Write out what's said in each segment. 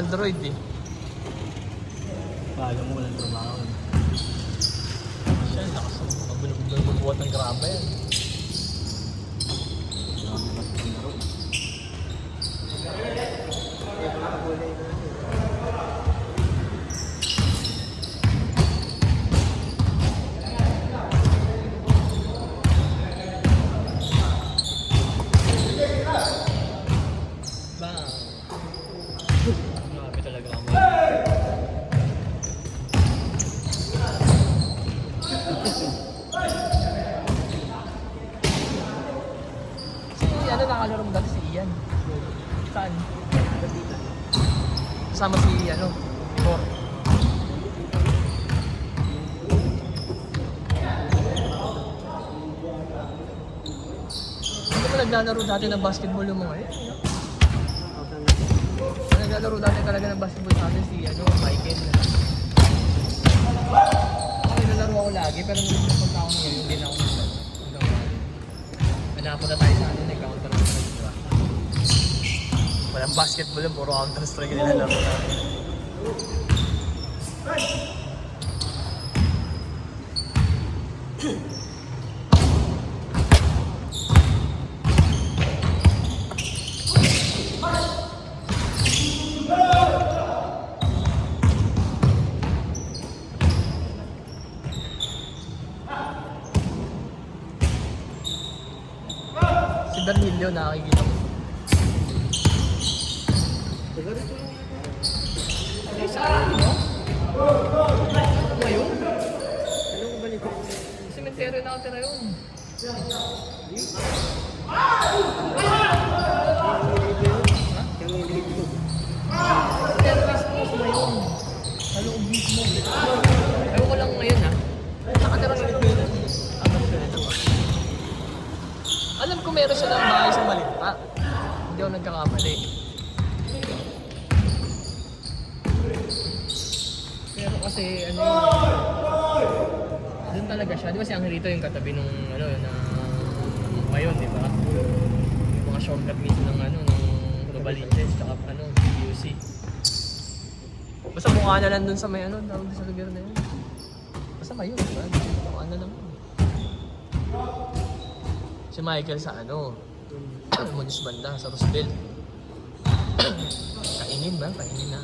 Android eh. Paalam mo walang trabaho. Siya, lakas ng magbubuhat ng graba yan. Marami pa sa laro. Grabe talaga ako. Si ano nakalaro mo dati si Ian? Saan? Kasama si ano? Thor. Hindi mo naglalaro dati ng basketball yung mga eh? Naglalaro dati talaga ng basketball sa atin si ano, Michael. Ako nilalaro ako lagi pero nung napunta ako ngayon, hindi na ako nilalaro. Hanapo na tayo sa ano, nag-Counter-Strike, diba? Walang basketball yun, puro Counter-Strike yung nilalaro natin. Si Bernilio, nakakikita ko. Ay, saan mo? Ngayon? Anong balik ko? Cemetery na natin na yun. Cemetery mismo ngayon. Sa loob mismo. Ayaw ko lang ngayon ha. Nakatira sa loob. Alam ko meron siya ng bahay sa Malinta. Hindi ako nagkakamali. Pero kasi ano doon talaga siya. Di ba si Angelito yung katabi nung ano na ngayon, di ba? Yung mga shortcut mismo ng ano ng Novaliches tsaka ano UC. Basta mukha na lang doon sa may ano tawag sa lugar na yun. Basta mayon, di ba? Mukha na lang. Si Michael sa ano, Munis Banda, sa Roosevelt. Kainin ba? Kainin na.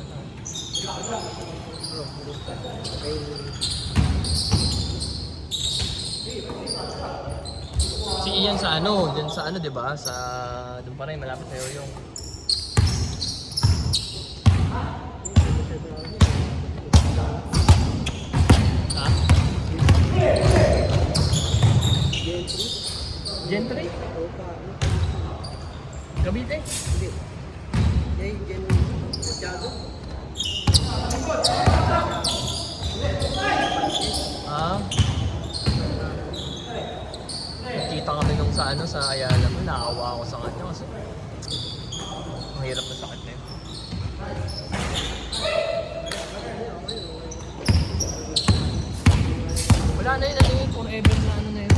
Si Ian sa ano, dyan sa ano, di ba? Sa, doon pa rin, malapit na yung. Ha? Gentry? Cavite? Hindi. Yan, Santiago. Ah. Nakita kami nung sa ano, sa Ayala mo, naawa ako sa kanya kasi ang hirap na sakit na yun. Wala na yun, ano yun, forever na ano na yun.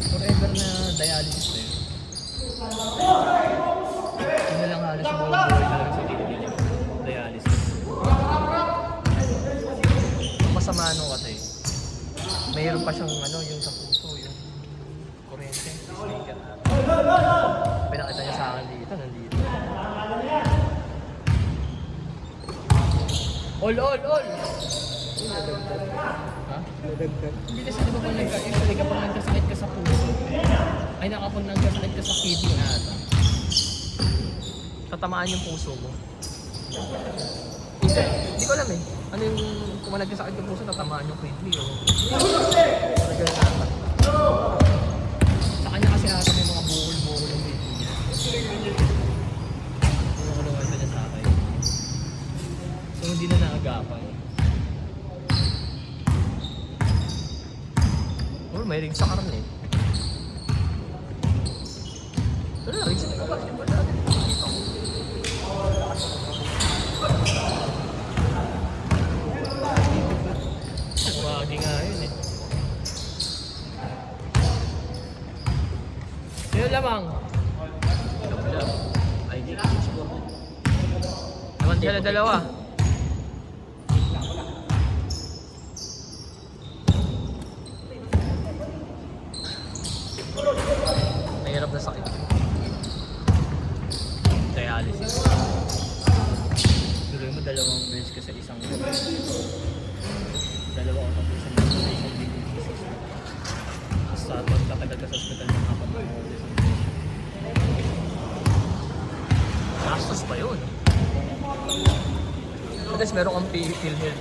Forever na dialysis na yun. Yun na lang halos yung buong buhay talaga sa dito. Dialysis. Ang masama ano kasi, mayroon pa siyang ano, yung sa puso, yung kuryente, speaker. Pinakita niya sa akin dito, nandito. All! Ha? Nadagdag. Hindi kasi di ba pag usually kapag nagkasakit ka sa puso, ay nakapag nagkasakit ka sa kidney ata, tatamaan yung puso mo. Hindi ko alam eh. Ano yung, kung nagkasakit yung puso, tatamaan yung kidney o... Talagang ata. Sa kanya kasi ata may mga bukol-bukol yung kidney niya. Ano ko naman niya sa akin. So hindi na naagapan. Oh, may rig sa karne. Pero rig sa basketball natin. Dito ko. Wagi nga yun eh. Sino lamang? Ay, di ko siguro. Naman di Dala-dalawa. Mahirap na sakit. Dialysis. Tuloy mo dalawang beses ka sa isang dalawa o tatlo sa isang disease. Basta magtatagal ka sa hospital ng apat na oras. Gastos pa yun. Tapos meron kang PhilHealth.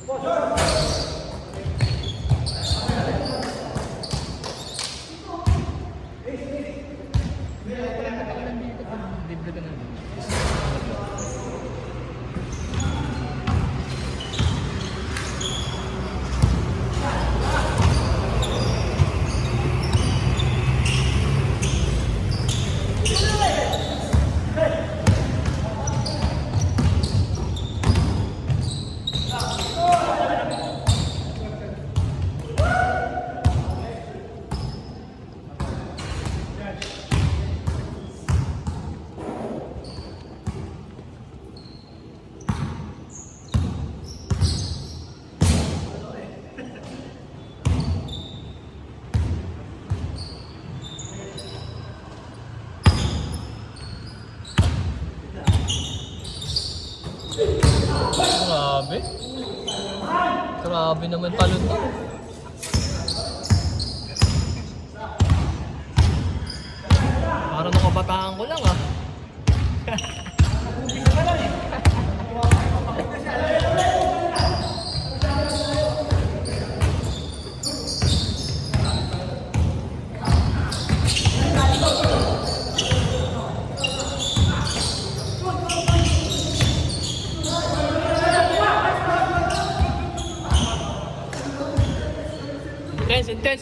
Oo. Libre ka na. Grabe. Grabe naman talon to. Parang nakabataan ko lang ah.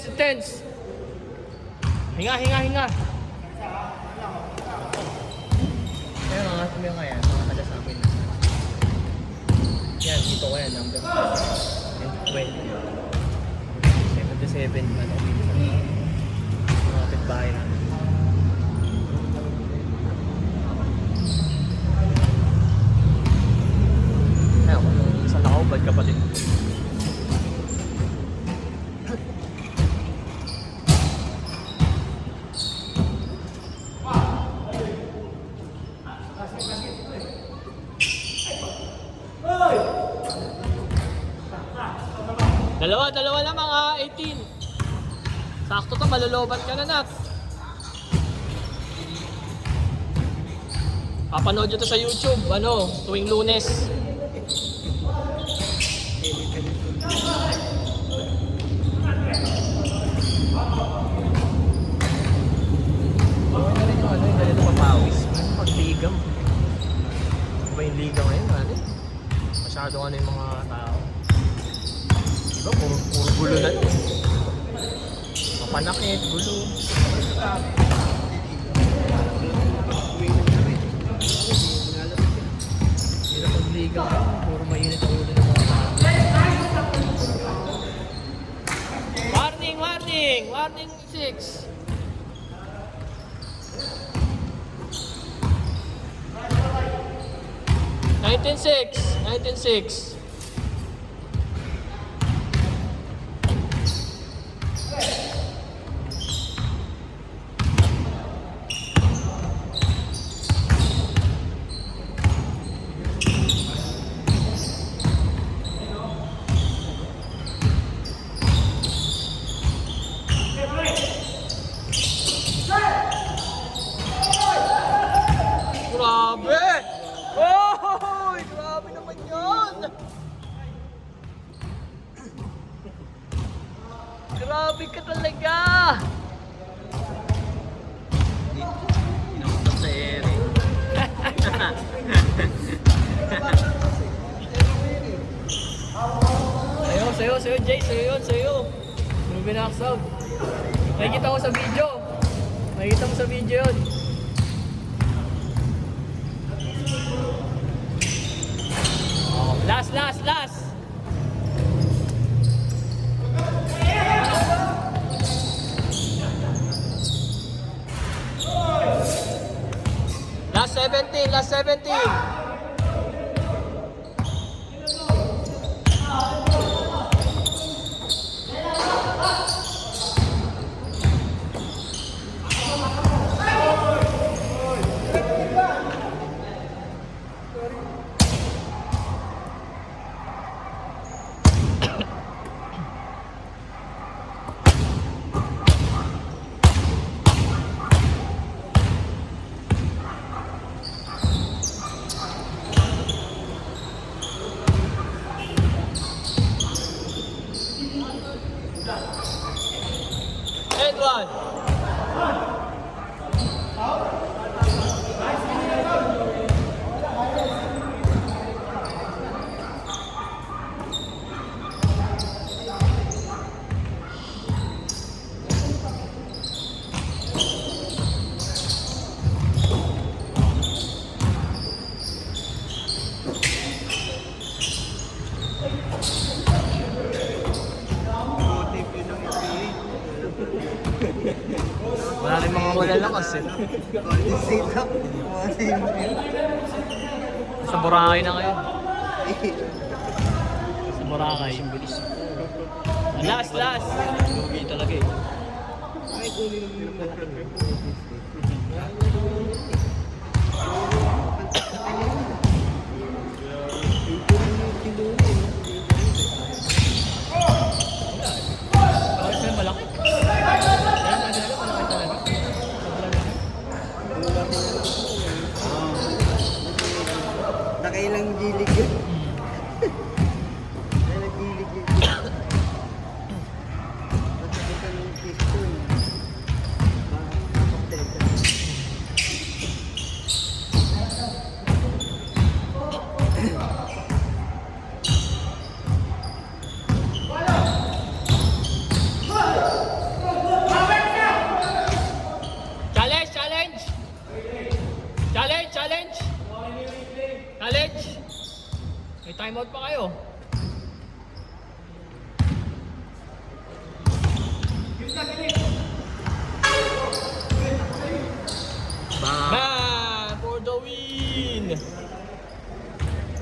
Intense. Hinga. Ayan, mga yan, mga taga sa amin. Yan, dito ko yan, number 20. 77, ano, mga kapitbahay namin. Ayan, kung saan nakaubad kapatid. Dalawa lang mga 18. Sakto to, malolobat ka na Nat. Papanood nyo to sa YouTube, tuwing Lunes. Yung ganito papawis. Pagligam. Iba yung liga ngayon, masyado yung mga tao. Diba, puro gulo na to. Mapanakit, gulo. Hindi na pagliga ko, puro mainit ang ulo ng mga tao. Warning 6. Nineteen six. Grabe! Oh! Grabe naman yun! Grabe ka talaga! Inamutok sa ere. Sa'yo, Jay, sa'yo. binax out. Nakikita ko sa video. Nakikita mo sa video yun. Oh, last. Last 17. And one. Wala rin mga malalakas eh. Sa Boracay na ngayon. Sa Boracay. Bilis. Last. Lugi talaga eh. Bakit sila malaki? Nakailang gilig yun. Nakailang gilig yun. Pagkabutan ng piston. Challenge! May timeout pa kayo. Bang!